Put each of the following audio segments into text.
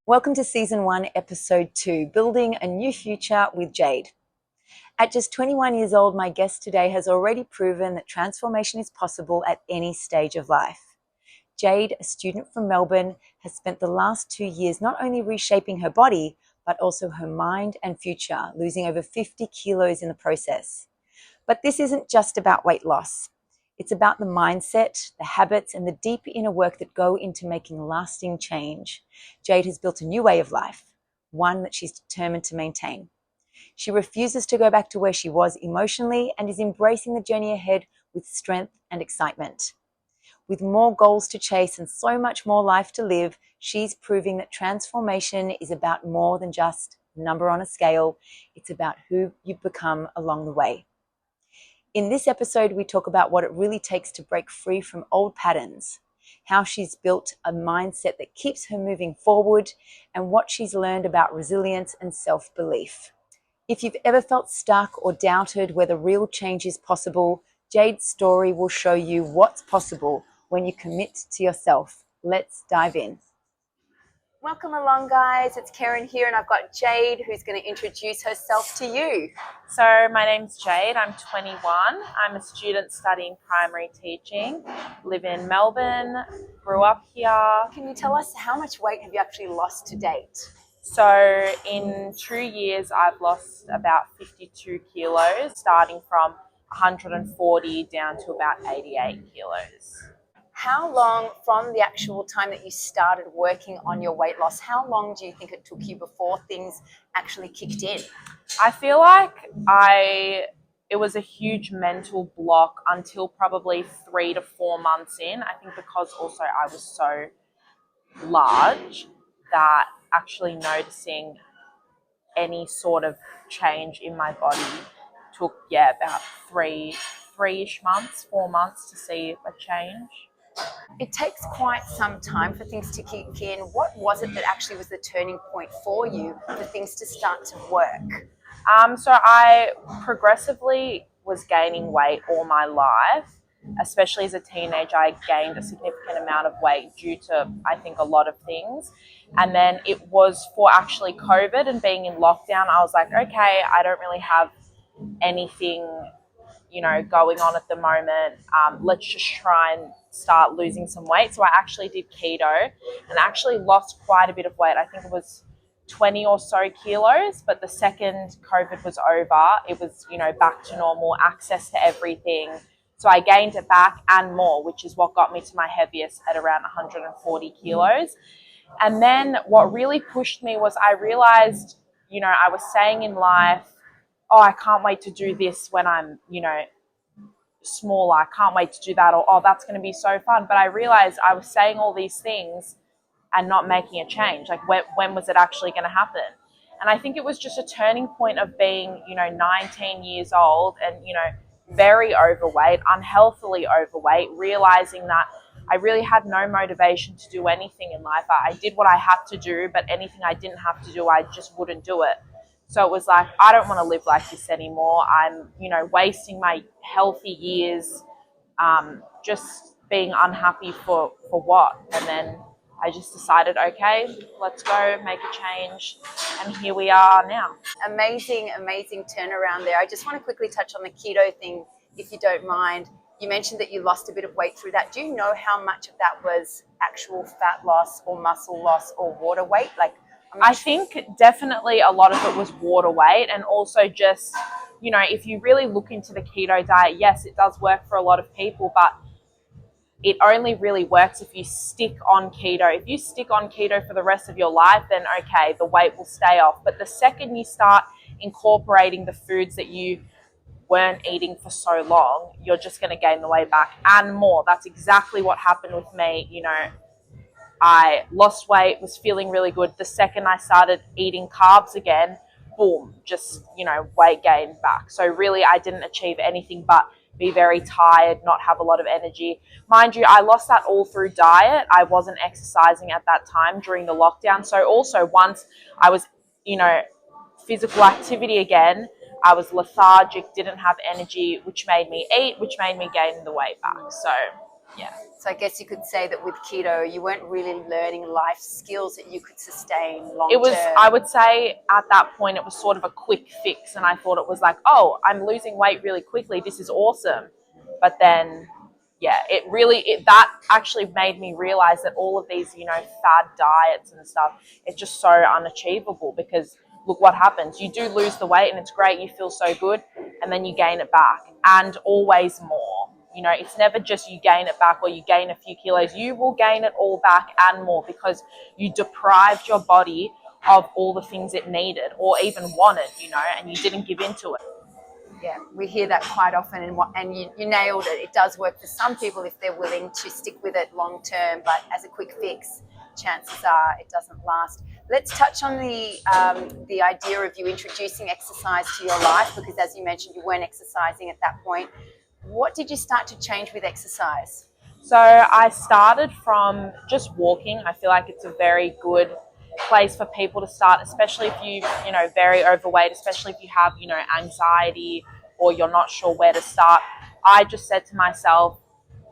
Welcome to Season 1, Episode 2, Building a New Future with Jade. At just 21 years old, my guest today has already proven that transformation is possible at any stage of life. Jade, a student from Melbourne, has spent the last 2 years not only reshaping her body, but also her mind and future, losing over 50 kilos in the process. But this isn't just about weight loss. It's about the mindset, the habits, and the deep inner work that go into making lasting change. Jade has built a new way of life, one that she's determined to maintain. She refuses to go back to where she was emotionally and is embracing the journey ahead with strength and excitement. With more goals to chase and so much more life to live, she's proving that transformation is about more than just a number on a scale. It's about who you've become along the way. In this episode, we talk about what it really takes to break free from old patterns, how she's built a mindset that keeps her moving forward, and what she's learned about resilience and self-belief. If you've ever felt stuck or doubted whether real change is possible, Jade's story will show you what's possible when you commit to yourself. Let's dive in. Welcome along, guys. It's Karen here, and I've got Jade, who's going to introduce herself to you. So my name's Jade, I'm 21, I'm a student studying primary teaching, live in Melbourne, grew up here. Can you tell us how much weight have you actually lost to date? So in 2 years I've lost about 52 kilos, starting from 140 down to about 88 kilos. How long from the actual time that you started working on your weight loss, how long do you think it took you before things actually kicked in? I feel like it was a huge mental block until probably 3 to 4 months in. I think because also I was so large that actually noticing any sort of change in my body took about three-ish months, 4 months to see a change. It takes quite some time for things to kick in. What was it that actually was the turning point for you for things to start to work? So I progressively was gaining weight all my life. Especially as a teenager, I gained a significant amount of weight due to, I think, a lot of things. And then it was for actually COVID and being in lockdown, I was like, okay, I don't really have anything, going on at the moment. Let's just try and start losing some weight. So I actually did keto and actually lost quite a bit of weight. I think it was 20 or so kilos, but the second COVID was over, it was, back to normal, access to everything. So I gained it back and more, which is what got me to my heaviest at around 140 kilos. And then what really pushed me was I realized, I was saying in life, oh, I can't wait to do this when I'm, smaller. I can't wait to do that. Or, oh, that's going to be so fun. But I realized I was saying all these things and not making a change. Like when was it actually going to happen? And I think it was just a turning point of being, 19 years old and, very overweight, unhealthily overweight, realizing that I really had no motivation to do anything in life. I did what I had to do, but anything I didn't have to do, I just wouldn't do it. So it was like, I don't want to live like this anymore. I'm, wasting my healthy years, just being unhappy for what? And then I just decided, okay, let's go make a change. And here we are now. Amazing turnaround there. I just want to quickly touch on the keto thing, if you don't mind. You mentioned that you lost a bit of weight through that. Do you know how much of that was actual fat loss or muscle loss or water weight? I think definitely a lot of it was water weight, and also just, if you really look into the keto diet, yes, it does work for a lot of people, but it only really works if you stick on keto. If you stick on keto for the rest of your life, then okay, the weight will stay off. But the second you start incorporating the foods that you weren't eating for so long, you're just going to gain the weight back and more. That's exactly what happened with me. I lost weight, was feeling really good. The second I started eating carbs again, boom, just, weight gain back. So really I didn't achieve anything but be very tired, not have a lot of energy. Mind you, I lost that all through diet. I wasn't exercising at that time during the lockdown. So also once I was, physical activity again, I was lethargic, didn't have energy, which made me eat, which made me gain the weight back. So Yeah. So I guess you could say that with keto, you weren't really learning life skills that you could sustain long It was, term. I would say at that point, it was sort of a quick fix. And I thought it was like, oh, I'm losing weight really quickly. This is awesome. But then, yeah, that actually made me realize that all of these, fad diets and stuff, it's just so unachievable because look what happens. You do lose the weight and it's great. You feel so good. And then you gain it back and always more. It's never just you gain it back or you gain a few kilos. You will gain it all back and more because you deprived your body of all the things it needed or even wanted, and you didn't give into it. Yeah, we hear that quite often, and you nailed it. It does work for some people if they're willing to stick with it long term, but as a quick fix, chances are it doesn't last. Let's touch on the idea of you introducing exercise to your life, because as you mentioned, you weren't exercising at that point. What did you start to change with exercise? So I started from just walking. I feel like it's a very good place for people to start, especially if very overweight, especially if you have, anxiety or you're not sure where to start. I just said to myself,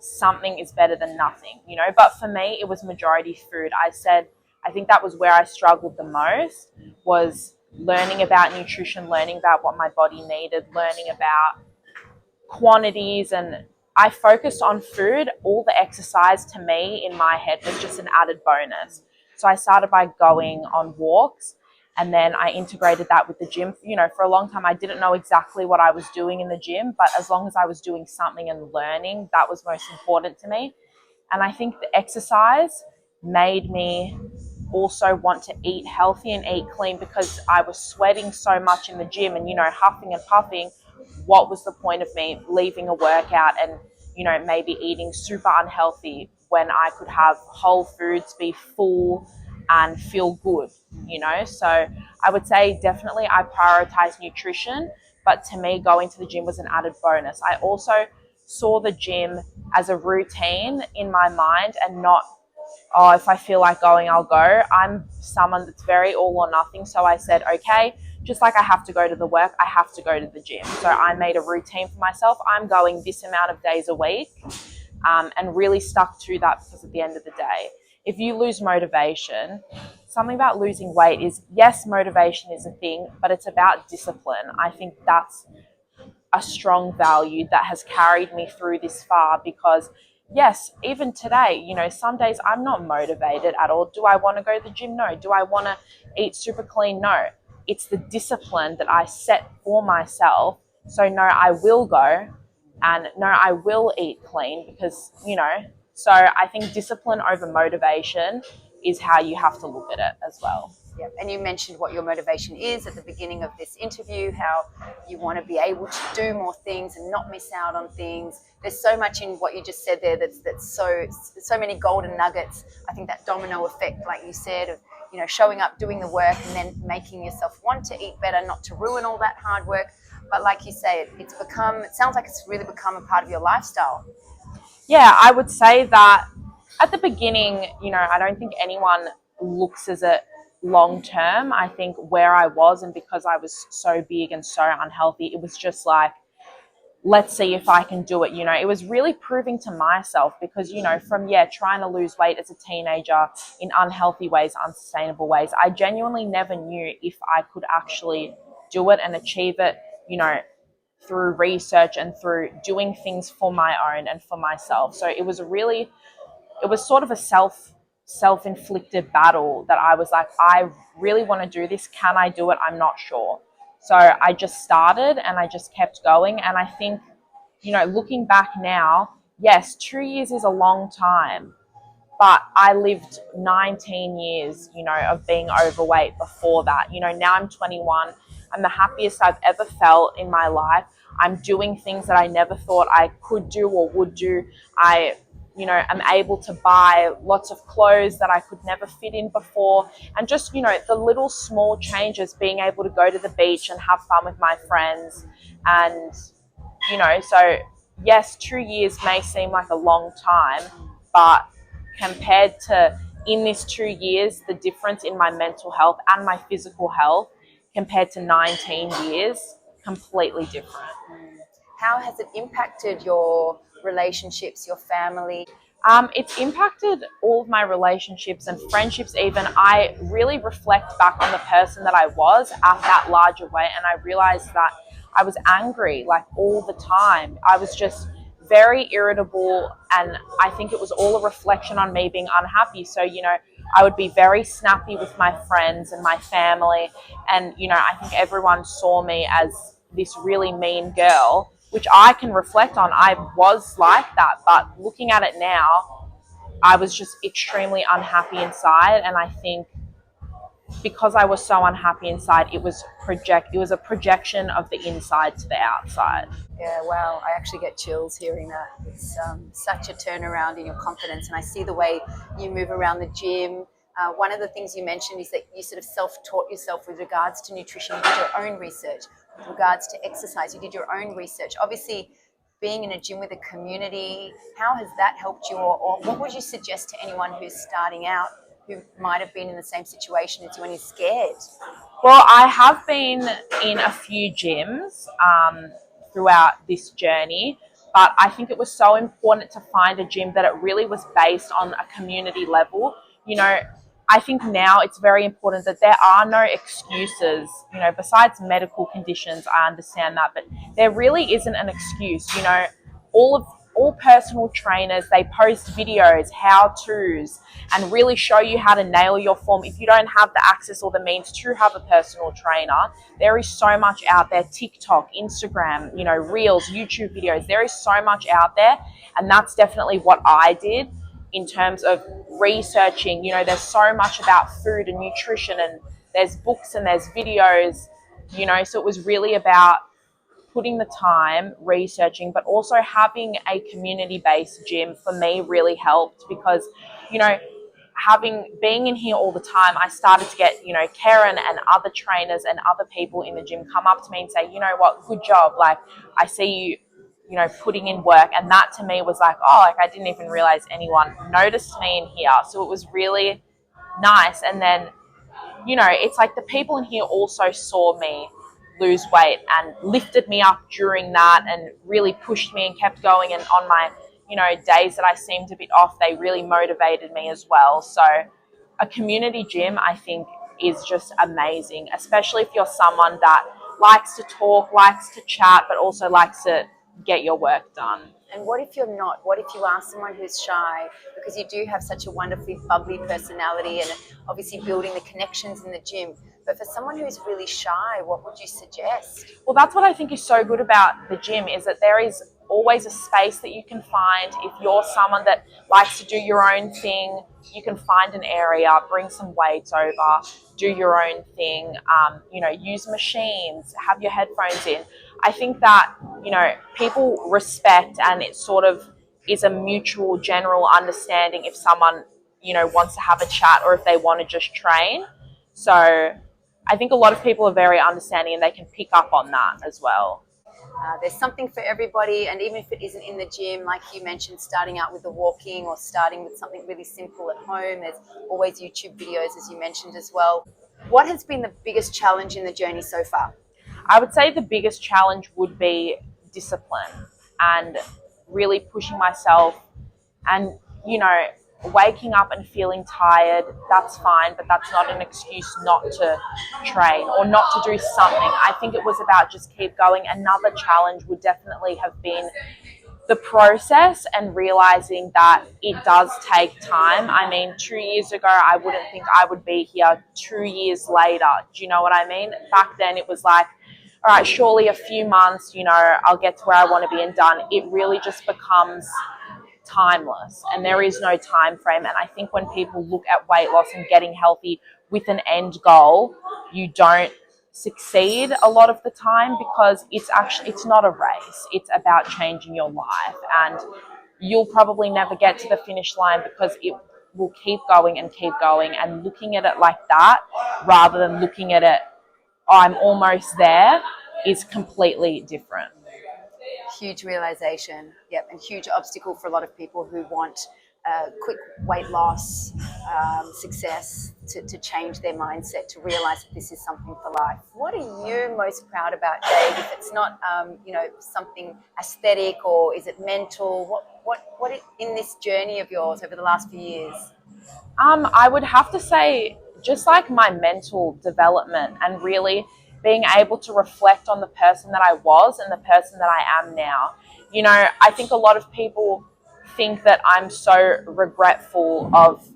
something is better than nothing, but for me, it was majority food. I think that was where I struggled the most, was learning about nutrition, learning about what my body needed, learning about quantities, and I focused on food. All the exercise to me in my head was just an added bonus. So I started by going on walks, and then I integrated that with the gym. For a long time, I didn't know exactly what I was doing in the gym, but as long as I was doing something and learning, that was most important to me. And I think the exercise made me also want to eat healthy and eat clean because I was sweating so much in the gym and, huffing and puffing. What was the point of me leaving a workout and, maybe eating super unhealthy when I could have whole foods, be full and feel good, So I would say definitely I prioritize nutrition, but to me, going to the gym was an added bonus. I also saw the gym as a routine in my mind and not, oh, if I feel like going, I'll go. I'm someone that's very all or nothing. So I said, okay, just like I have to go to the work, I have to go to the gym. So I made a routine for myself. I'm going this amount of days a week, and really stuck to that, because at the end of the day, if you lose motivation, something about losing weight is, yes, motivation is a thing, but it's about discipline. I think that's a strong value that has carried me through this far, because yes, even today, some days I'm not motivated at all. Do I want to go to the gym? No. Do I want to eat super clean? No. It's the discipline that I set for myself. So no, I will go, and no, I will eat clean because, so I think discipline over motivation is how you have to look at it as well. Yeah. And you mentioned what your motivation is at the beginning of this interview, how you want to be able to do more things and not miss out on things. There's so much in what you just said there that's so many golden nuggets. I think that domino effect, like you said, of showing up, doing the work, and then making yourself want to eat better, not to ruin all that hard work. But like you say, it sounds like it's really become a part of your lifestyle. Yeah, I would say that at the beginning, I don't think anyone looks as a long term. I think where I was, and because I was so big and so unhealthy, it was just like, let's see if I can do it. It was really proving to myself, because, from trying to lose weight as a teenager in unhealthy ways, unsustainable ways, I genuinely never knew if I could actually do it and achieve it, through research and through doing things for my own and for myself. So it was sort of a self-inflicted battle that I was like, I really want to do this. Can I do it? I'm not sure. So I just started and I just kept going. And I think, looking back now, yes, 2 years is a long time, but I lived 19 years, of being overweight before that. Now I'm 21. I'm the happiest I've ever felt in my life. I'm doing things that I never thought I could do or would do. I'm able to buy lots of clothes that I could never fit in before. And just, the little small changes, being able to go to the beach and have fun with my friends. And, so yes, 2 years may seem like a long time, but compared to in this 2 years, the difference in my mental health and my physical health compared to 19 years, completely different. How has it impacted your relationships, your family? It's impacted all of my relationships and friendships even. I really reflect back on the person that I was at that larger weight, and I realized that I was angry like all the time. I was just very irritable, and I think it was all a reflection on me being unhappy. So, I would be very snappy with my friends and my family, and, I think everyone saw me as this really mean girl, which I can reflect on. I was like that, but looking at it now, I was just extremely unhappy inside, and I think because I was so unhappy inside, it was a projection of the inside to the outside. Yeah, wow. I actually get chills hearing that. It's such a turnaround in your confidence. And I see the way you move around the gym. One of the things you mentioned is that you sort of self-taught yourself with regards to nutrition. You did your own research. With regards to exercise, you did your own research. Obviously, being in a gym with a community, how has that helped you? Or what would you suggest to anyone who's starting out, who might have been in the same situation as you and is scared? Well, I have been in a few gyms throughout this journey, but I think it was so important to find a gym that it really was based on a community level. I think now it's very important that there are no excuses, besides medical conditions. I understand that, but there really isn't an excuse. All personal trainers, they post videos, how-tos, and really show you how to nail your form. If you don't have the access or the means to have a personal trainer, there is so much out there. TikTok, Instagram, Reels, YouTube videos. There is so much out there, and that's definitely what I did in terms of researching. There's so much about food and nutrition, and there's books and there's videos, so it was really about putting the time researching, but also having a community-based gym for me really helped because, being in here all the time, I started to get, Karen and other trainers and other people in the gym come up to me and say, you know what, good job. Like, I see you, putting in work. And that to me was like, oh, like I didn't even realize anyone noticed me in here. So it was really nice. And then, it's like the people in here also saw me lose weight and lifted me up during that and really pushed me and kept going. And on my, days that I seemed a bit off, they really motivated me as well. So a community gym, I think, is just amazing, especially if you're someone that likes to talk, likes to chat, but also likes to get your work done. And what if you're not? What if you are someone who's shy? Because you do have such a wonderfully bubbly personality and obviously building the connections in the gym. But for someone who's really shy, what would you suggest? Well, that's what I think is so good about the gym, is that there is always a space that you can find. If you're someone that likes to do your own thing, you can find an area, bring some weights over, do your own thing, use machines, have your headphones in. I think that, people respect, and it sort of is a mutual general understanding if someone, wants to have a chat or if they want to just train. So I think a lot of people are very understanding and they can pick up on that as well. There's something for everybody, and even if it isn't in the gym, like you mentioned, starting out with the walking or starting with something really simple at home, there's always YouTube videos, as you mentioned as well. What has been the biggest challenge in the journey so far? I would say the biggest challenge would be discipline and really pushing myself and, waking up and feeling tired. That's fine, but that's not an excuse not to train or not to do something. I think it was about just keep going. Another challenge would definitely have been the process and realizing that it does take time. I mean, 2 years ago, I wouldn't think I would be here 2 years later. Do you know what I mean? Back then it was like, all right, surely a few months, I'll get to where I want to be and done. It really just becomes timeless, and there is no time frame. And I think when people look at weight loss and getting healthy with an end goal, you don't succeed a lot of the time, because it's not a race. It's about changing your life, and you'll probably never get to the finish line because it will keep going and keep going. And looking at it like that rather than looking at it, oh, I'm almost there, is completely different. Huge realization. Yep. And huge obstacle for a lot of people who want quick weight loss, success, to change their mindset, to realize that this is something for life. What are you most proud about, Jade? If it's not, something aesthetic, or is it mental? What in this journey of yours over the last few years? I would have to say just like my mental development and really being able to reflect on the person that I was and the person that I am now. You know, I think a lot of people think that I'm so regretful of,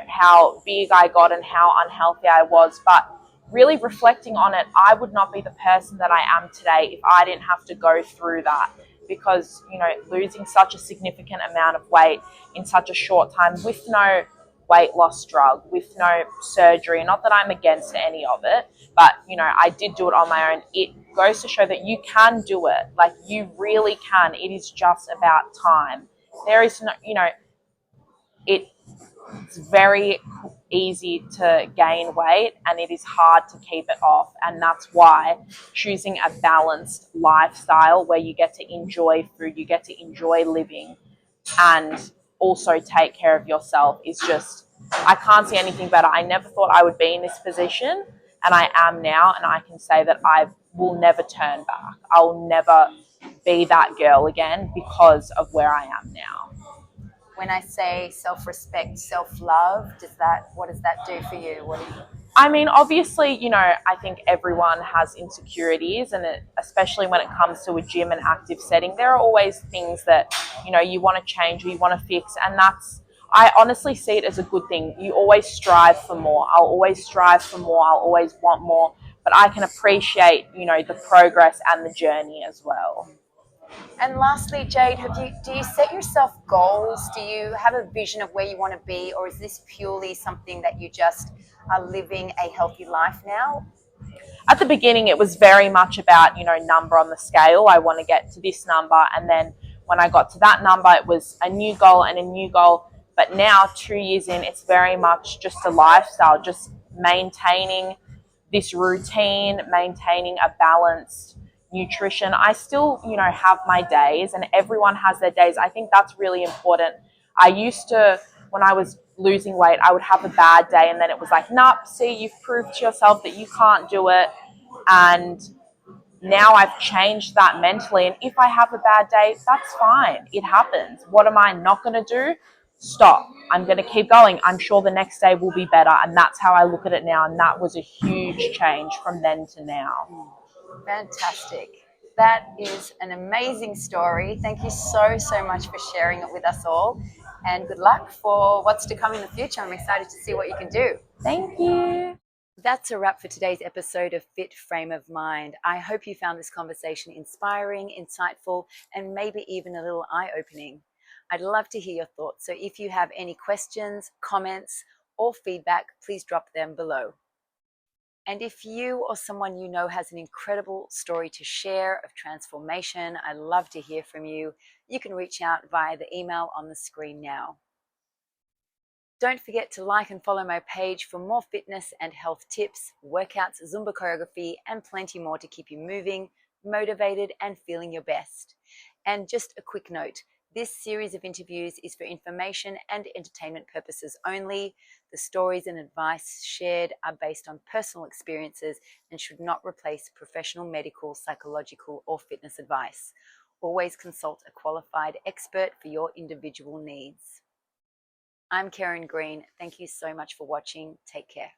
how big I got and how unhealthy I was. But really reflecting on it, I would not be the person that I am today if I didn't have to go through that. Because, losing such a significant amount of weight in such a short time with no weight loss drug, with no surgery, not that I'm against any of it, but I did do it on my own. It goes to show that you can do it. Like, you really can. It is just about time. There is no, it's very easy to gain weight and it is hard to keep it off. And that's why choosing a balanced lifestyle where you get to enjoy food, you get to enjoy living, and also take care of yourself is just, I can't see anything better. I never thought I would be in this position, and I am now, and I can say that I will never turn back. I will never be that girl again because of where I am now. When I say self-respect, self-love, what does that do for you? What do you? I mean, obviously, I think everyone has insecurities, and especially when it comes to a gym and active setting, there are always things that, you want to change or you want to fix. And I honestly see it as a good thing. You always strive for more. I'll always strive for more. I'll always want more. But I can appreciate, the progress and the journey as well. And lastly, Jade, do you set yourself goals? Do you have a vision of where you want to be, or is this purely something that you just are living a healthy life now? At the beginning, it was very much about, number on the scale. I want to get to this number. And then when I got to that number, it was a new goal and a new goal. But now, 2 years in, it's very much just a lifestyle, just maintaining this routine, maintaining a balanced nutrition. I still, have my days, and everyone has their days. I think that's really important. I used to, when I was losing weight, I would have a bad day, and then it was like, nah, see, you've proved to yourself that you can't do it. And now I've changed that mentally. And if I have a bad day, that's fine. It happens. What am I not going to do? Stop. I'm going to keep going. I'm sure the next day will be better. And that's how I look at it now. And that was a huge change from then to now. Fantastic. That is an amazing story. Thank you so, so much for sharing it with us all. And good luck for what's to come in the future. I'm excited to see what you can do. Thank you. That's a wrap for today's episode of Fit Frame of Mind. I hope you found this conversation inspiring, insightful, and maybe even a little eye-opening. I'd love to hear your thoughts. So if you have any questions, comments, or feedback, please drop them below. And if you or someone you know has an incredible story to share of transformation, I'd love to hear from you. You can reach out via the email on the screen now. Don't forget to like and follow my page for more fitness and health tips, workouts, Zumba choreography, and plenty more to keep you moving, motivated, and feeling your best. And just a quick note, this series of interviews is for information and entertainment purposes only. The stories and advice shared are based on personal experiences and should not replace professional medical, psychological, or fitness advice. Always consult a qualified expert for your individual needs. I'm Karen Green. Thank you so much for watching. Take care.